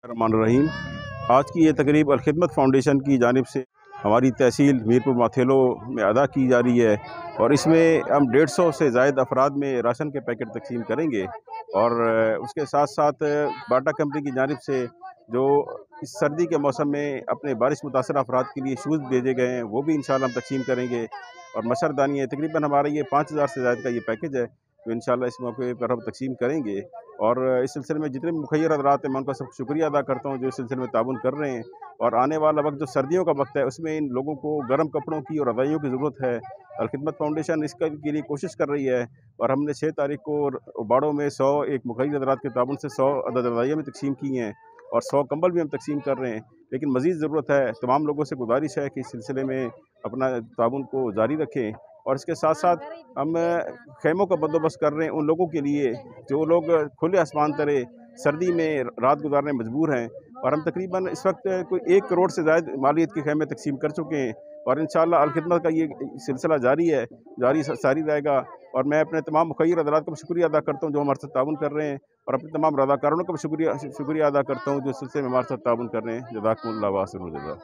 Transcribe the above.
रहमान रहीम। आज की ये तकरीब अल-खिदमत फाउंडेशन की जानिब से हमारी तहसील मीरपुर माथेलो में अदा की जा रही है और इसमें हम 150 से ज़ायद अफराद में राशन के पैकेट तकसीम करेंगे और उसके साथ साथ बाटा कंपनी की जानिब से जो इस सर्दी के मौसम में अपने बारिश मुतासर अफराद के लिए शूज़ भेजे गए हैं वो भी इंशाल्लाह हम तकसीम करेंगे और मच्छरदानी है। तकरीबन हमारा ये 5000 से ज़्यादा का ये पैकेज है, तो इंशाल्लाह इस मौके पर हम तकसीम करेंगे। और इस सिलसिले में जितने भी मुखय्यर हज़रात हैं मैं उनका सब शुक्रिया अदा करता हूँ जो इस सिलसिले में ताउन कर रहे हैं। और आने वाला वक्त जो सर्दियों का वक्त है उसमें इन लोगों को गर्म कपड़ों की और रज़ाइयों की ज़रूरत है। अल-खिदमत फाउंडेशन इसका के लिए कोशिश कर रही है और हमने 6 तारीख को बाड़ों में 100 एक मुखय्यर हज़रात के ताउन से 100 अदद रज़ाइयाँ भी तकसीम की हैं और 100 कंबल भी हम तकसीम कर रहे हैं। लेकिन मज़ीद ज़रूरत है। तमाम लोगों से गुजारिश है कि इस सिलसिले में अपना ताउन को जारी रखें और इसके साथ साथ हम खेमों का बंदोबस्त कर रहे हैं उन लोगों के लिए जो लोग खुले आसमान तले सर्दी में रात गुजारने मजबूर हैं। और हम तकरीबन इस वक्त कोई 1 करोड़ से ज़्यादा मालियत के खेमे तकसीम कर चुके हैं और इंशाअल्लाह अल-खिदमत का ये सिलसिला जारी है, जारी रहेगा। और मैं अपने तमाम मुखय्यर हज़रात का भी शुक्रिया अदा करता हूँ जो हमारे साथ ताउन कर रहे हैं और अपने तमाम रज़ाकारों का भी शुक्रिया अदा करता हूँ जो इस सिलसिले में हमारे साथ ताउन कर रहे हैं। जज़ाकुमुल्लाह व अहसनुल जज़ा।